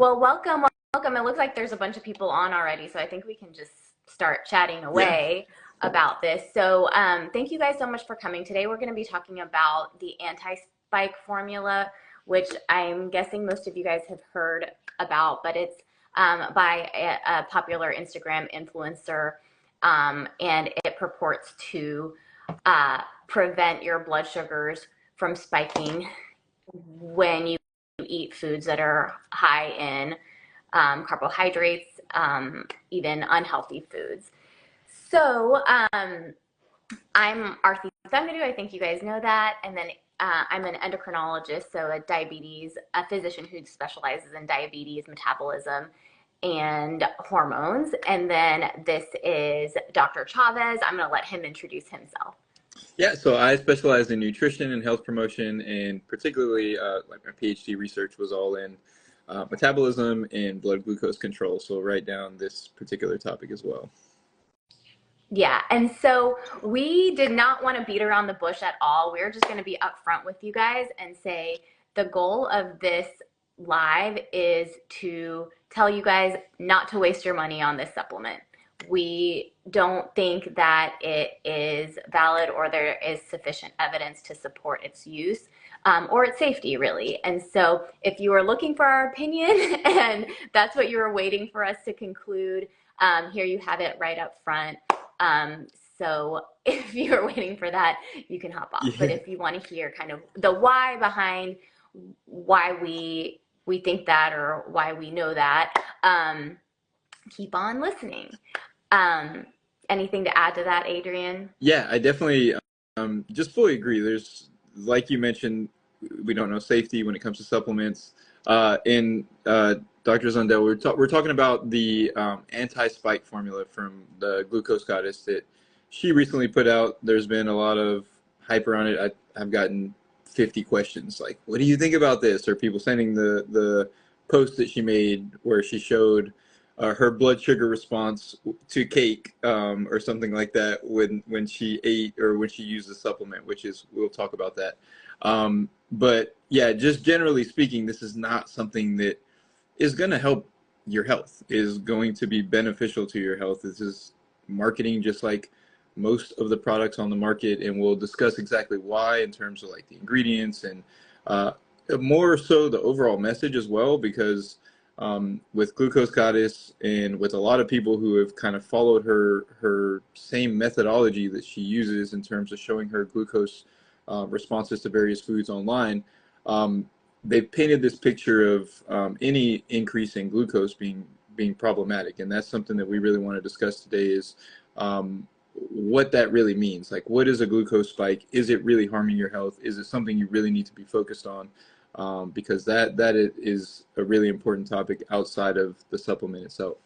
Well, welcome, welcome. It looks like there's a bunch of people on already, so I think we can just start chatting Yeah. away about this. So, thank you guys so much for coming. Today, we're going to be talking about the anti-spike formula, which I'm guessing most of you guys have heard about, but it's by a popular Instagram influencer, and it purports to prevent your blood sugars from spiking when you eat foods that are high in carbohydrates, even unhealthy foods. So I'm Arti Thangudu. I think you guys know that. And then I'm an endocrinologist, so a physician who specializes in diabetes, metabolism, and hormones. And then this is Dr. Chavez. I'm going to let him introduce himself. Yeah, so I specialize in nutrition and health promotion, and particularly like my PhD research was all in metabolism and blood glucose control. So write down this particular topic as well. Yeah, and so we did not want to beat around the bush at all. We're just going to be upfront with you guys and say the goal of this live is to tell you guys not to waste your money on this supplement. We don't think that it is valid or there is sufficient evidence to support its use, or its safety, really. And so if you are looking for our opinion and that's what you were waiting for us to conclude, here you have it right up front. So if you're waiting for that, you can hop off. Yeah. But if you want to hear kind of the why behind why we think that or why we know that, keep on listening. Anything to add to that, Adrian? Yeah, I definitely just fully agree. There's, like you mentioned, we don't know safety when it comes to supplements. In Dr. Zundel, we're talking about the anti-spike formula from the Glucose Goddess that she recently put out. There's been a lot of hype around it. I've gotten 50 questions like, what do you think about this? Or people sending the post that she made where she showed her blood sugar response to cake or something like that when she ate or when she used the supplement, which is, we'll talk about that. But yeah, just generally speaking, this is not something that is going to help your health, is going to be beneficial to your health. This is marketing just like most of the products on the market, and we'll discuss exactly why in terms of like the ingredients and more so the overall message as well, because with Glucose Goddess and with a lot of people who have kind of followed her same methodology that she uses in terms of showing her glucose responses to various foods online, they've painted this picture of any increase in glucose being problematic, and that's something that we really want to discuss today is what that really means. Like, what is a glucose spike? Is it really harming your health? Is it something you really need to be focused on? Because that is a really important topic outside of the supplement itself.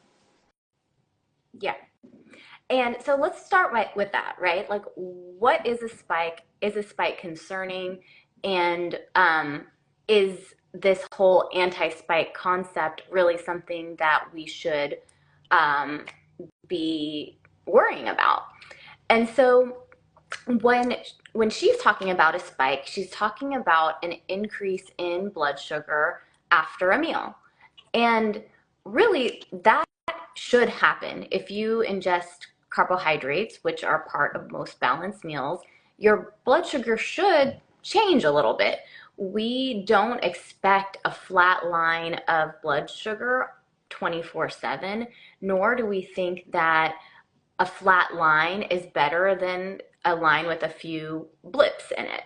Yeah. And so let's start with that, right? Like, what is a spike? Is a spike concerning? And is this whole anti-spike concept really something that we should be worrying about? And so when she's talking about a spike, she's talking about an increase in blood sugar after a meal. And really, that should happen. If you ingest carbohydrates, which are part of most balanced meals, your blood sugar should change a little bit. We don't expect a flat line of blood sugar 24/7, nor do we think that a flat line is better than a line with a few blips in it.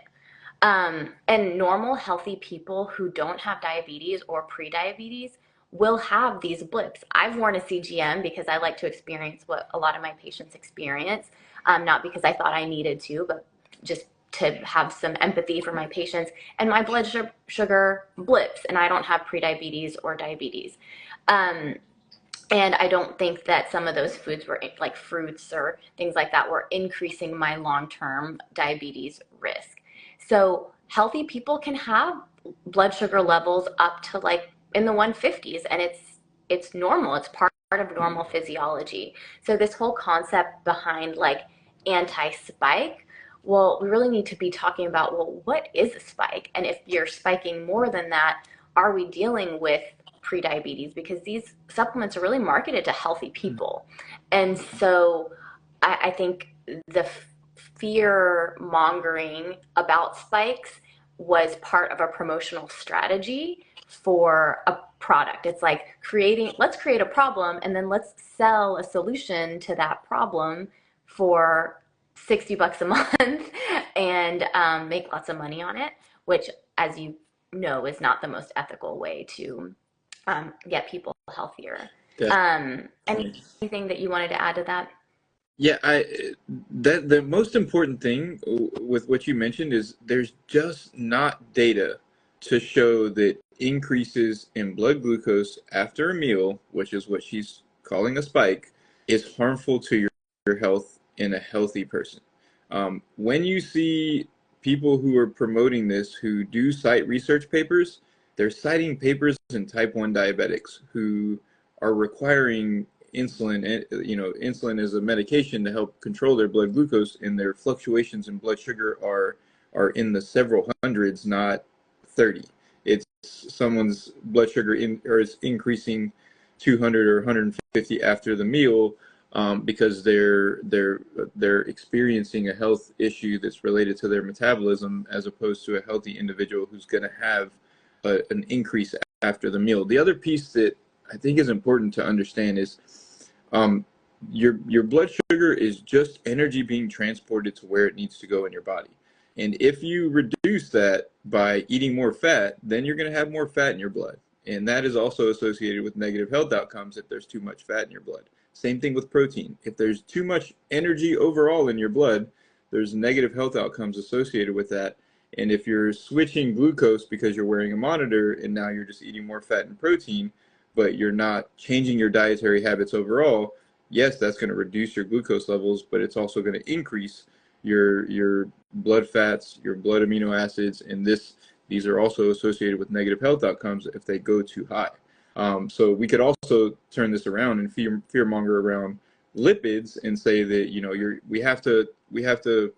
And normal, healthy people who don't have diabetes or prediabetes will have these blips. I've worn a CGM because I like to experience what a lot of my patients experience, not because I thought I needed to, but just to have some empathy for my patients. And my blood sugar blips, and I don't have prediabetes or diabetes. And I don't think that some of those foods were like fruits or things like that were increasing my long-term diabetes risk. So healthy people can have blood sugar levels up to like in the 150s, and it's normal. It's part of normal physiology. So this whole concept behind like anti-spike, well, we really need to be talking about, well, what is a spike? And if you're spiking more than that, are we dealing with prediabetes, because these supplements are really marketed to healthy people. And so I think the fear mongering about spikes was part of a promotional strategy for a product. It's like let's create a problem and then let's sell a solution to that problem for $60 a month and make lots of money on it, which, as you know, is not the most ethical way to get people healthier. Anything that you wanted to add to that? Yeah, that the most important thing with what you mentioned is there's just not data to show that increases in blood glucose after a meal, which is what she's calling a spike, is harmful to your health in a healthy person. When you see people who are promoting this, who do cite research papers, they're citing papers in type 1 diabetics who are requiring insulin. Insulin is a medication to help control their blood glucose, and their fluctuations in blood sugar are in the several hundreds, not 30. It's someone's blood sugar is increasing 200 or 150 after the meal, because they're experiencing a health issue that's related to their metabolism, as opposed to a healthy individual who's going to have an increase after the meal. The other piece that I think is important to understand is your blood sugar is just energy being transported to where it needs to go in your body. And if you reduce that by eating more fat, then you're going to have more fat in your blood. And that is also associated with negative health outcomes if there's too much fat in your blood. Same thing with protein. If there's too much energy overall in your blood, there's negative health outcomes associated with that. And if you're switching glucose because you're wearing a monitor and now you're just eating more fat and protein, but you're not changing your dietary habits overall, yes, that's going to reduce your glucose levels, but it's also going to increase your blood fats, your blood amino acids, and these are also associated with negative health outcomes if they go too high. So we could also turn this around and fearmonger around lipids and say that we have to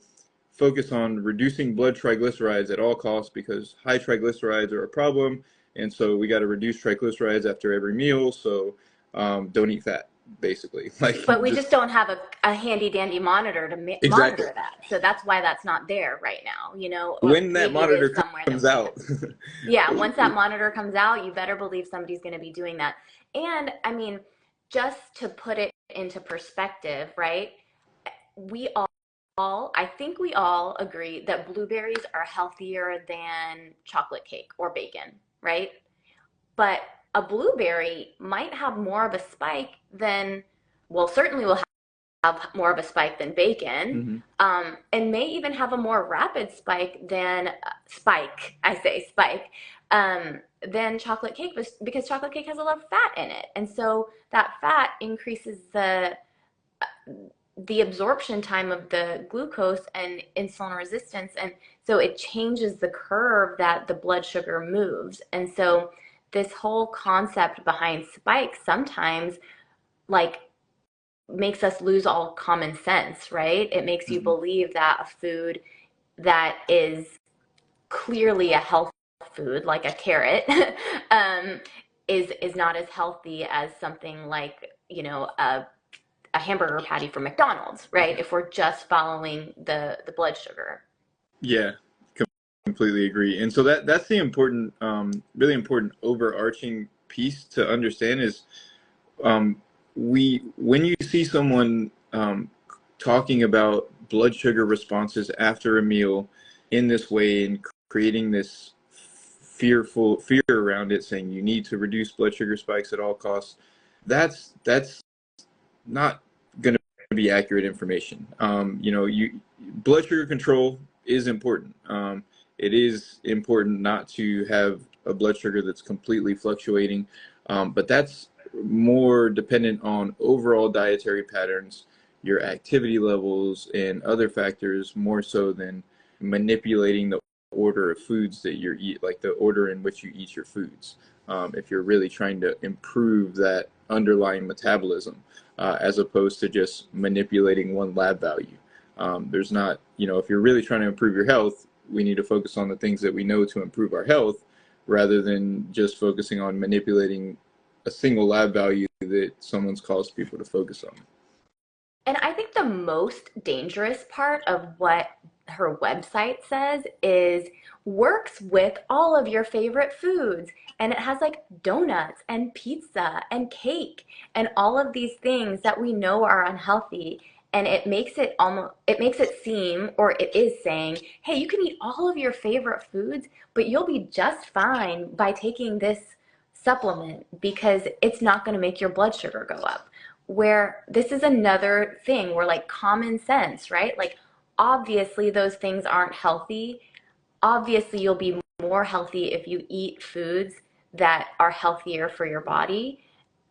focus on reducing blood triglycerides at all costs, because high triglycerides are a problem, and so we got to reduce triglycerides after every meal. So don't eat fat, basically. But we just don't have a handy dandy monitor to monitor that. So that's why that's not there right now, when that monitor comes out. Yeah, once that monitor comes out, you better believe somebody's going to be doing that. And I mean, just to put it into perspective, right? I think we all agree that blueberries are healthier than chocolate cake or bacon, right? But a blueberry might have more of a spike than, certainly will have more of a spike than bacon, and may even have a more rapid spike than than chocolate cake, because chocolate cake has a lot of fat in it. And so that fat increases the absorption time of the glucose and insulin resistance. And so it changes the curve that the blood sugar moves. And so this whole concept behind spikes sometimes makes us lose all common sense, right? It makes you believe that a food that is clearly a health food, like a carrot, is not as healthy as something like, a hamburger patty from McDonald's, right? If we're just following the blood sugar. Yeah, completely agree. And so that's the important, really important overarching piece to understand is, when you see someone talking about blood sugar responses after a meal in this way and creating this fear around it, saying you need to reduce blood sugar spikes at all costs, that's not going to be accurate information. Blood sugar control is important. It is important not to have a blood sugar that's completely fluctuating, but that's more dependent on overall dietary patterns, your activity levels, and other factors, more so than manipulating the order of foods that you eat, like the order in which you eat your foods. If you're really trying to improve that underlying metabolism, as opposed to just manipulating one lab value. There's not, if you're really trying to improve your health, we need to focus on the things that we know to improve our health, rather than just focusing on manipulating a single lab value that someone's caused people to focus on. And I think the most dangerous part of what her website says is works with all of your favorite foods. And it has like donuts and pizza and cake and all of these things that we know are unhealthy. And it makes it seem, or it is saying, hey, you can eat all of your favorite foods, but you'll be just fine by taking this supplement because it's not going to make your blood sugar go up. Where this is another thing where like common sense, right? Like obviously those things aren't healthy. Obviously you'll be more healthy if you eat foods that are healthier for your body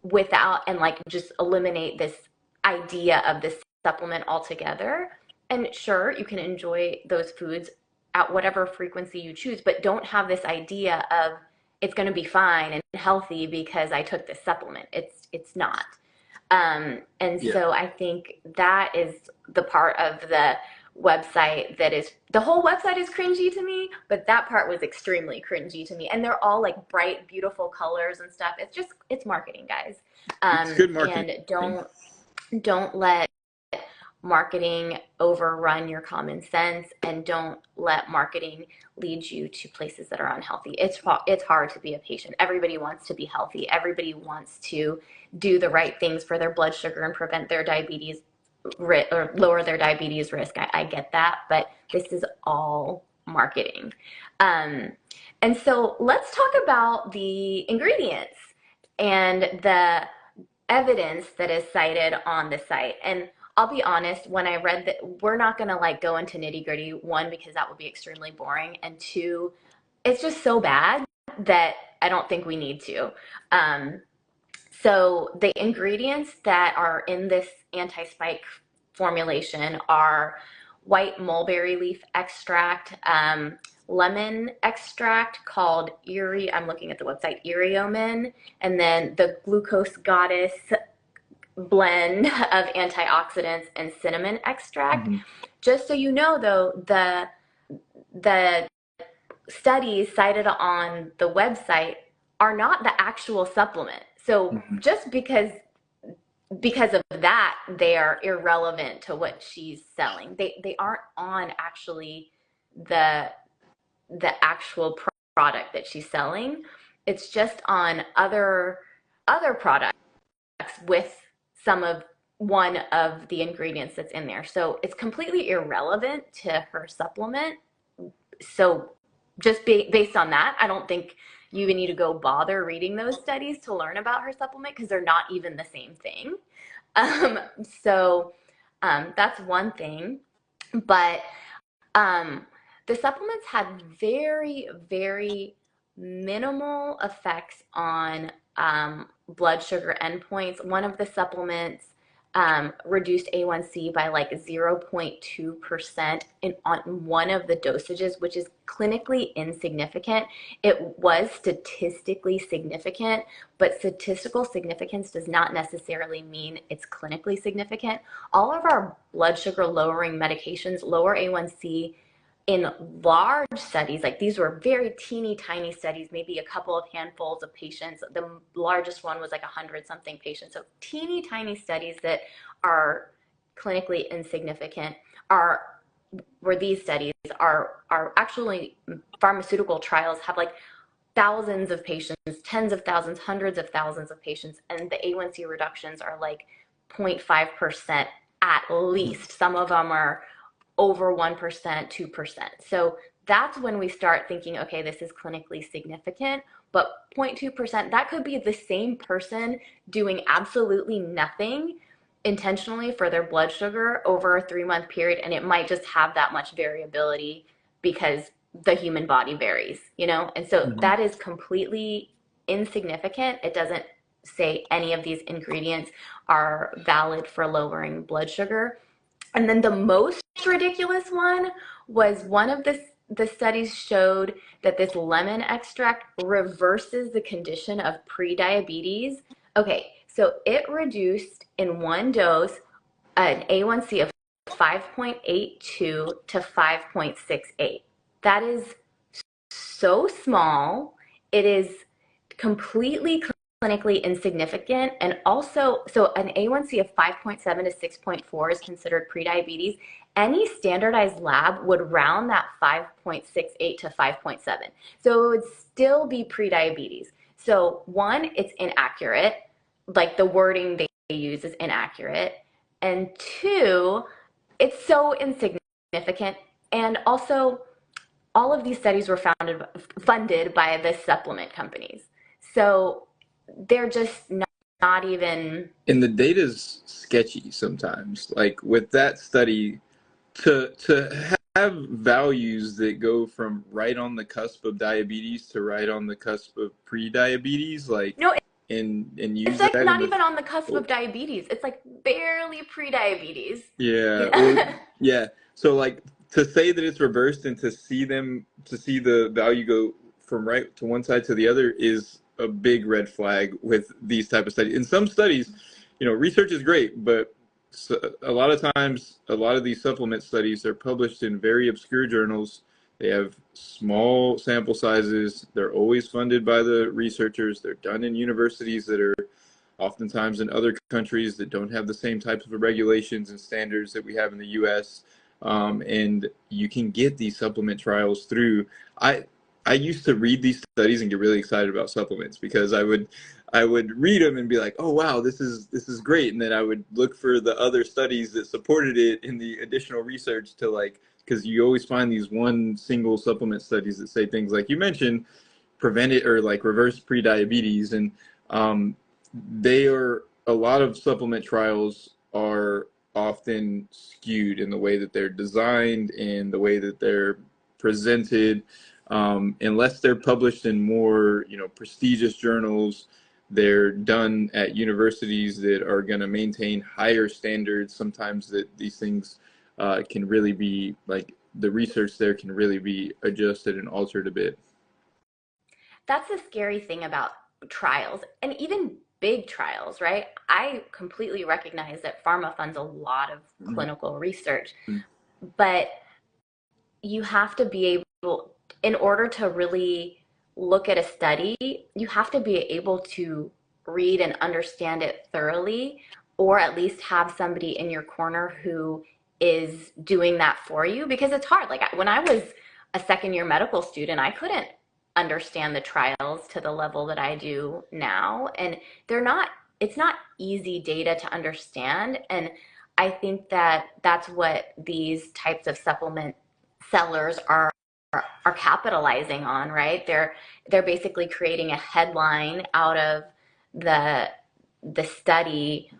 without, and like just eliminate this idea of this supplement altogether. And sure, you can enjoy those foods at whatever frequency you choose, but don't have this idea of it's going to be fine and healthy because I took this supplement. It's not. And Yeah. so I think that is the part of the website that is, the whole website is cringy to me, but that part was extremely cringy to me. And they're all like bright, beautiful colors and stuff. It's just, it's marketing, guys. It's good marketing. And don't let marketing overrun your common sense, and don't let marketing lead you to places that are unhealthy. It's hard to be a patient. Everybody wants to be healthy. Everybody wants to do the right things for their blood sugar and prevent their diabetes or lower their diabetes risk. I get that, but this is all marketing. And so let's talk about the ingredients and the evidence that is cited on the site. And I'll be honest, when I read that, we're not going to like go into nitty gritty, one, because that would be extremely boring. And two, it's just so bad that I don't think we need to. So the ingredients that are in this anti-spike formulation are white mulberry leaf extract, lemon extract called I'm looking at the website, Iriomin, and then the glucose goddess blend of antioxidants and cinnamon extract. Mm-hmm. Just so you know, though, the studies cited on the website are not the actual supplement. So mm-hmm. just because of that, they are irrelevant to what she's selling. They aren't on actually the actual product that she's selling. It's just on other products with one of the ingredients that's in there. So it's completely irrelevant to her supplement. So just based on that, I don't think you even need to go bother reading those studies to learn about her supplement, because they're not even the same thing. So that's one thing. But the supplements had very, very minimal effects on blood sugar endpoints. One of the supplements reduced A1C by like 0.2% on one of the dosages, which is clinically insignificant. It was statistically significant, but statistical significance does not necessarily mean it's clinically significant. All of our blood sugar lowering medications lower A1C in large studies. Like these were very teeny tiny studies, maybe a couple of handfuls of patients. The largest one was like 100 something patients. So teeny tiny studies that are clinically insignificant where these studies are actually, pharmaceutical trials have like thousands of patients, tens of thousands, hundreds of thousands of patients, and the A1C reductions are like 0.5% at least. Some of them are over 1%, 2%. So that's when we start thinking, okay, this is clinically significant. But 0.2%, that could be the same person doing absolutely nothing intentionally for their blood sugar over a 3-month period, and it might just have that much variability because the human body varies, you know? And so mm-hmm. that is completely insignificant. It doesn't say any of these ingredients are valid for lowering blood sugar. And then the most ridiculous one was one of the studies showed that this lemon extract reverses the condition of prediabetes. Okay, so it reduced in one dose an A1C of 5.82 to 5.68. That is so small it is completely clinically insignificant. And also, so an A1C of 5.7 to 6.4 is considered prediabetes. Any standardized lab would round that 5.68 to 5.7. So it would still be prediabetes. So one, it's inaccurate. Like the wording they use is inaccurate. And two, it's so insignificant. And also, all of these studies were funded by the supplement companies. So they're just not even. And the data's sketchy sometimes. Like with that study, to have values that go from right on the cusp of diabetes to right on the cusp of pre-diabetes, like, No, and it's use like that in not the even on the cusp oh, of diabetes. It's like barely pre-diabetes. yeah, You or know? yeah. So like to say that it's reversed and to see the value go from right to one side to the other is a big red flag with these type of studies. In some studies, research is great, but a lot of times, a lot of these supplement studies are published in very obscure journals. They have small sample sizes. They're always funded by the researchers. They're done in universities that are oftentimes in other countries that don't have the same types of regulations and standards that we have in the US. And you can get these supplement trials through. I I used to read these studies and get really excited about supplements because I would read them and be like, oh wow, this is great, and then I would look for the other studies that supported it in the additional research to like, because you always find these one single supplement studies that say things like you mentioned, prevent it or like reverse prediabetes, and um, they are a lot of supplement trials are often skewed in the way that they're designed and the way that they're presented. Unless they're published in more prestigious journals, they're done at universities that are going to maintain higher standards. Sometimes that these things can really be like the research there can really be adjusted and altered a bit. That's the scary thing about trials and even big trials, right? I completely recognize that pharma funds a lot of clinical research, but you have to be able, in order to really look at a study, you have to be able to read and understand it thoroughly, or at least have somebody in your corner who is doing that for you, because it's hard. Like when I was a second year medical student, I couldn't understand the trials to the level that I do now. And they're not, it's not easy data to understand. And I think that that's what these types of supplement sellers are capitalizing on, right? They're basically creating a headline out of the the study,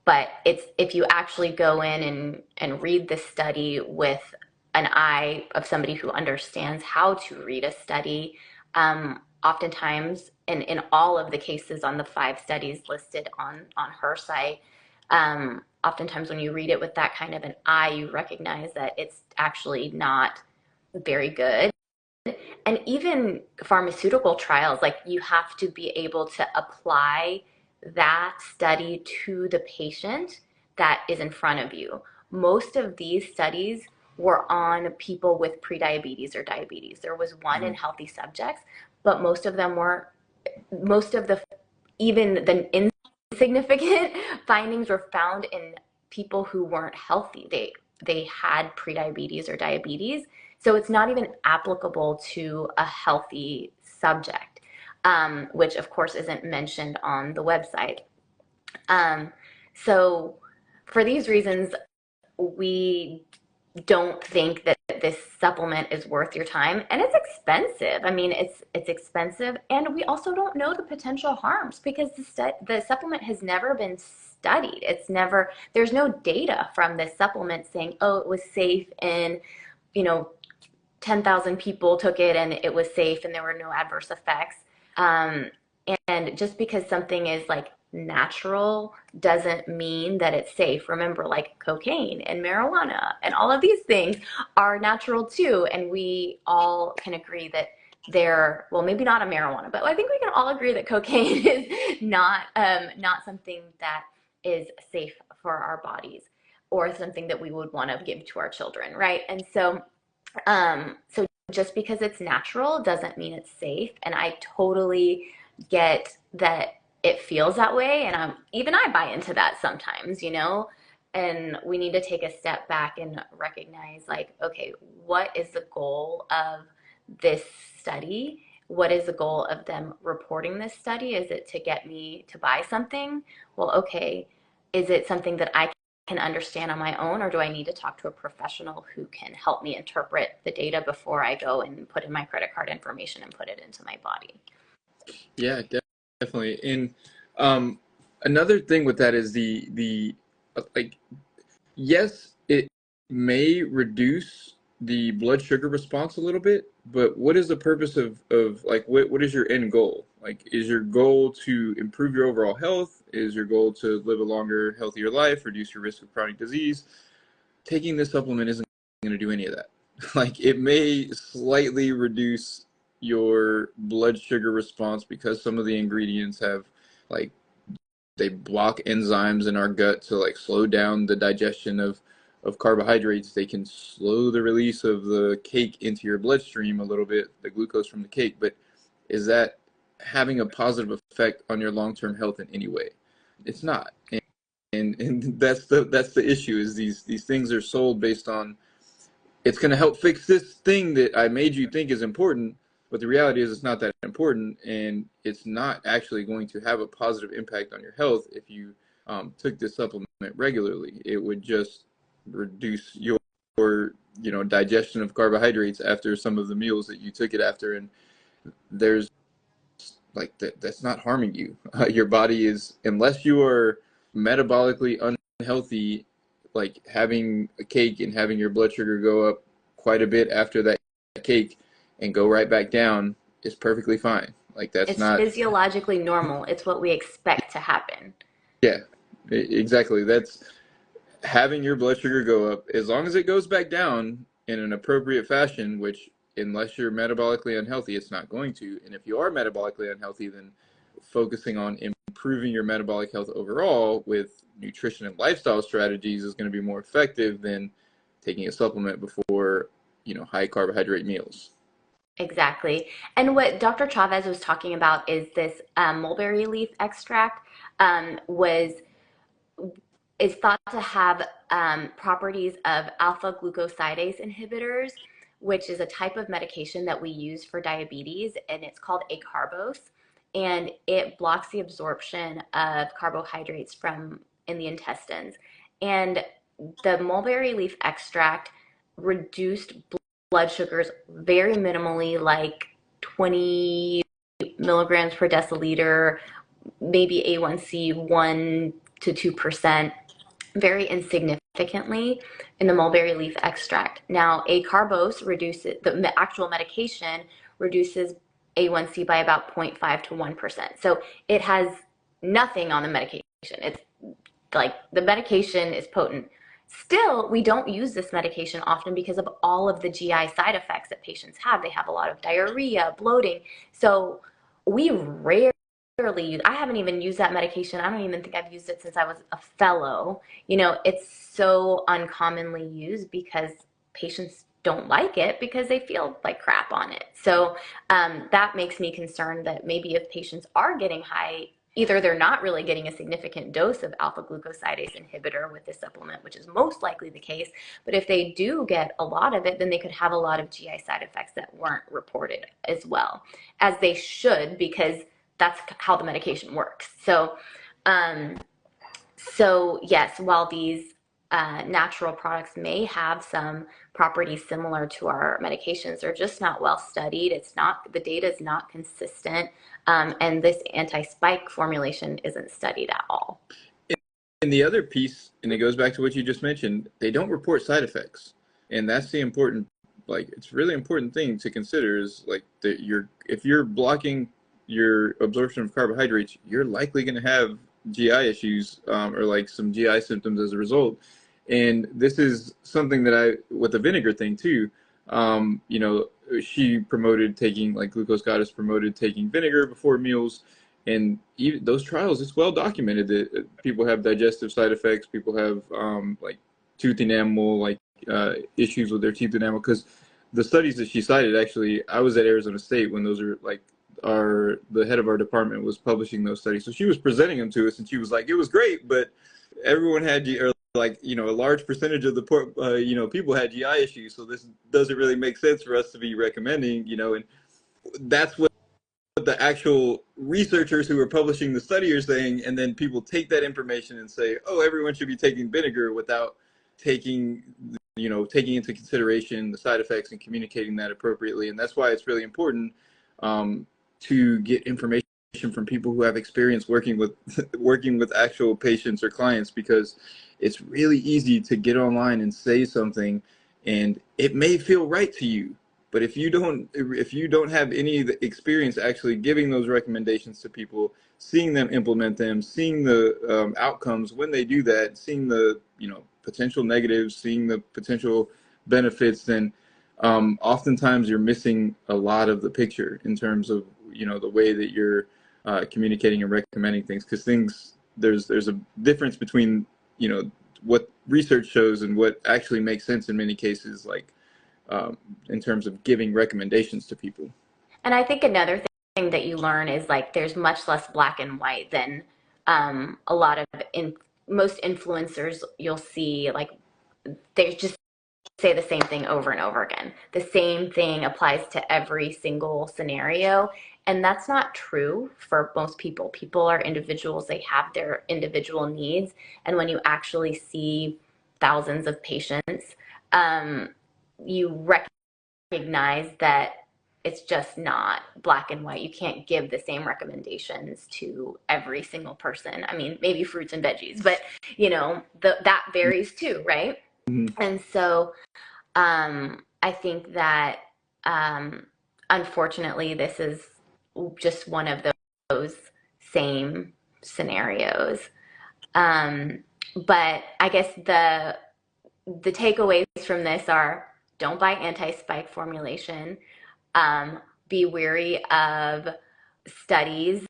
but it's, if you actually go in and read the study with an eye of somebody who understands how to read a study, oftentimes, in all of the cases on the 5 studies listed on her site, oftentimes when you read it with that kind of an eye, you recognize that it's actually not very good. And even pharmaceutical trials, like you have to be able to apply that study to the patient that is in front of you. Most of these studies were on people with prediabetes or diabetes. There was one in Mhm. healthy subjects, but most of them were, most of the, even the insignificant findings were found in people who weren't healthy. They had prediabetes or diabetes, so it's not even applicable to a healthy subject, which of course isn't mentioned on the website. So for these reasons, we don't think that this supplement is worth your time, and it's expensive. I mean, it's expensive, and we also don't know the potential harms because the supplement has never been studied. It's never, there's no data from this supplement saying, oh, it was safe in, you know 10,000 people took it and it was safe and there were no adverse effects. Um, and just because something is like natural doesn't mean that it's safe. Remember, like cocaine and marijuana and all of these things are natural too. And we all can agree that they're, well, maybe not a marijuana, but I think we can all agree that cocaine is not something that is safe for our bodies or something that we would want to give to our children, right? And so just because it's natural doesn't mean it's safe. And I totally get that it feels that way. And even I buy into that sometimes, you know? And we need to take a step back and recognize, like, okay, what is the goal of this study? What is the goal of them reporting this study? Is it to get me to buy something? Well, okay, is it something that I can understand on my own, or do I need to talk to a professional who can help me interpret the data before I go and put in my credit card information and put it into my body? Yeah, definitely. And another thing with that is the like, yes, it may reduce the blood sugar response a little bit, but what is the purpose of like, what is your end goal? Like, is your goal to improve your overall health? Is your goal to live a longer, healthier life, reduce your risk of chronic disease? Taking this supplement isn't going to do any of that. Like, it may slightly reduce your blood sugar response because some of the ingredients have, like, they block enzymes in our gut to like slow down the digestion of carbohydrates. They can slow the release of the cake into your bloodstream a little bit, the glucose from the cake. But is that having a positive effect on your long-term health in any way? It's not. And that's the issue, is these things are sold based on, it's going to help fix this thing that I made you think is important, but the reality is it's not that important, and it's not actually going to have a positive impact on your health if you took this supplement regularly. It would just reduce your digestion of carbohydrates after some of the meals that you took it after, and there's like that's not harming you. Your body is, unless you are metabolically unhealthy, like having a cake and having your blood sugar go up quite a bit after that cake and go right back down, is perfectly fine. Like, that's It's not, physiologically normal. It's what we expect to happen. yeah, exactly. That's having your blood sugar go up, as long as it goes back down in an appropriate fashion, which, unless you're metabolically unhealthy, it's not going to. And if you are metabolically unhealthy, then focusing on improving your metabolic health overall with nutrition and lifestyle strategies is going to be more effective than taking a supplement before, high carbohydrate meals. Exactly. And what Dr. Chavez was talking about is this mulberry leaf extract was is thought to have properties of alpha-glucosidase inhibitors, which is a type of medication that we use for diabetes, and it's called acarbose, and it blocks the absorption of carbohydrates from in the intestines. And the mulberry leaf extract reduced blood sugars very minimally, like 20 milligrams per deciliter, maybe A1C 1 to 2%, very insignificantly in the mulberry leaf extract. Now, acarbose reduces, the actual medication reduces A1C by about 0.5 to 1%. So it has nothing on the medication. It's like the medication is potent. Still, we don't use this medication often because of all of the GI side effects that patients have. They have a lot of diarrhea, bloating. So we rarely use, I haven't even used that medication. I don't even think I've used it since I was a fellow. You know, it's so uncommonly used because patients don't like it because they feel like crap on it. So that makes me concerned that maybe if patients are getting high, either they're not really getting a significant dose of alpha-glucosidase inhibitor with this supplement, which is most likely the case, but if they do get a lot of it, then they could have a lot of GI side effects that weren't reported as well, as they should, because that's how the medication works. So yes, while these natural products may have some properties similar to our medications, they're just not well studied. The data is not consistent, and this anti-spike formulation isn't studied at all. And the other piece, and it goes back to what you just mentioned, they don't report side effects. And that's the important, like, it's really important thing to consider, is like that if you're blocking your absorption of carbohydrates, you're likely going to have GI issues, or like some GI symptoms as a result. And this is something that with the vinegar thing too, she promoted taking, like, Glucose Goddess promoted taking vinegar before meals. And even those trials, it's well documented that people have digestive side effects. People have like tooth enamel, like issues with their teeth enamel, because the studies that she cited, actually, I was at Arizona State when those are like the head of our department was publishing those studies. So she was presenting them to us, and she was like, it was great, but everyone had, or like, a large percentage of the people had GI issues. So this doesn't really make sense for us to be recommending, and that's what the actual researchers who are publishing the study are saying, and then people take that information and say, oh, everyone should be taking vinegar without taking taking into consideration the side effects and communicating that appropriately. And that's why it's really important to get information from people who have experience working with working with actual patients or clients, because it's really easy to get online and say something and it may feel right to you, but if you don't have any experience actually giving those recommendations to people, seeing them implement them, seeing the outcomes when they do that, seeing the potential negatives, seeing the potential benefits, then oftentimes you're missing a lot of the picture in terms of the way that you're communicating and recommending things, because there's a difference between what research shows and what actually makes sense in many cases, like in terms of giving recommendations to people. And I think another thing that you learn is like there's much less black and white than a lot of most influencers you'll see. Like they just say the same thing over and over again. The same thing applies to every single scenario. And that's not true for most people. People are individuals. They have their individual needs. And when you actually see thousands of patients, you recognize that it's just not black and white. You can't give the same recommendations to every single person. I mean, maybe fruits and veggies, but that varies too, right? Mm-hmm. And so I think that unfortunately this is just one of those same scenarios. But I guess the takeaways from this are: don't buy anti-spike formulation. Be wary of studies,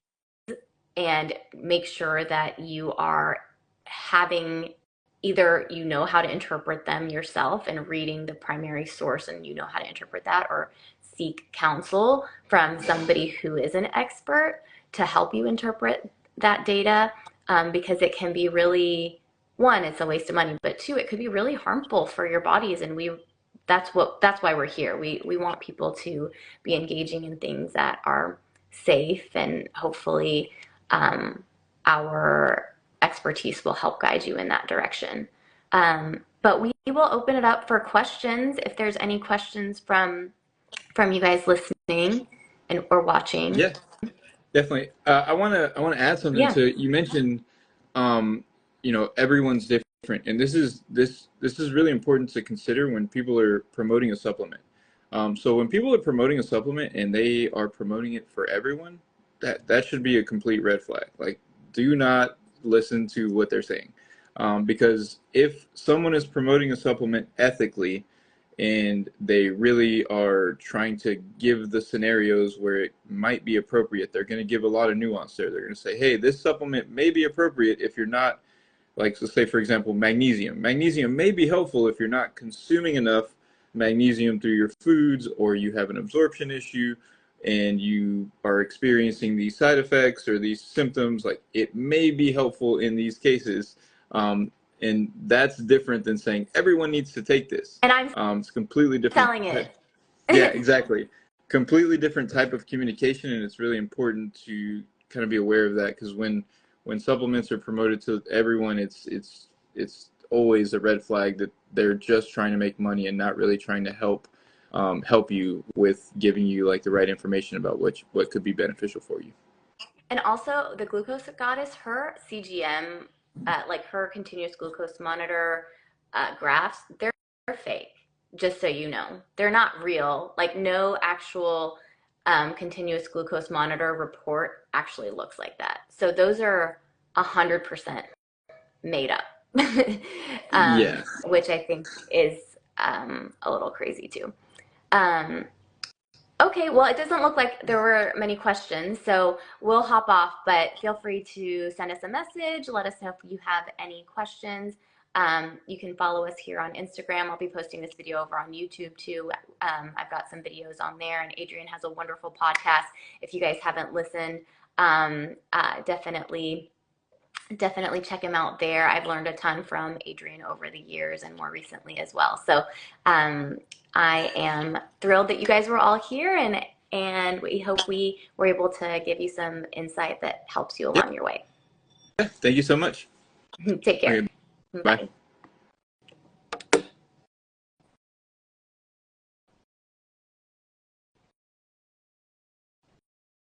and make sure that you are having either how to interpret them yourself and reading the primary source and how to interpret that, or seek counsel from somebody who is an expert to help you interpret that data, because it can be really, one, it's a waste of money, but two, it could be really harmful for your bodies. And that's why we're here. We want people to be engaging in things that are safe, and hopefully our expertise will help guide you in that direction. But we will open it up for questions if there's any questions from you guys listening or watching. Yeah, definitely. I want to add something to, you mentioned everyone's different, and this is really important to consider when people are promoting a supplement. So when people are promoting a supplement and they are promoting it for everyone, that should be a complete red flag. Like, do not listen to what they're saying, because if someone is promoting a supplement ethically and they really are trying to give the scenarios where it might be appropriate, they're going to give a lot of nuance there. They're going to say, hey, this supplement may be appropriate if you're not, like, so say for example, magnesium. Magnesium may be helpful if you're not consuming enough magnesium through your foods, or you have an absorption issue and you are experiencing these side effects or these symptoms. Like, it may be helpful in these cases. And that's different than saying everyone needs to take this. And I'm it's completely different. Selling it. Yeah, exactly. Completely different type of communication, and it's really important to kind of be aware of that, because when supplements are promoted to everyone, it's always a red flag that they're just trying to make money and not really trying to help you with giving you like the right information about what could be beneficial for you. And also the glucose goddess, her CGM, like her continuous glucose monitor graphs, they're fake, just so you know. They're not real. Like, no actual continuous glucose monitor report actually looks like that. So those are 100% made up. Yeah. Which I think is a little crazy too. Okay, well, it doesn't look like there were many questions, so we'll hop off, but feel free to send us a message. Let us know if you have any questions. You can follow us here on Instagram. I'll be posting this video over on YouTube too. I've got some videos on there, and Adrian has a wonderful podcast. If you guys haven't listened, definitely check him out there. I've learned a ton from Adrian over the years and more recently as well. So I am thrilled that you guys were all here, and we hope we were able to give you some insight that helps you along your way. Yeah, thank you so much. Take care. Okay, Bye. bye.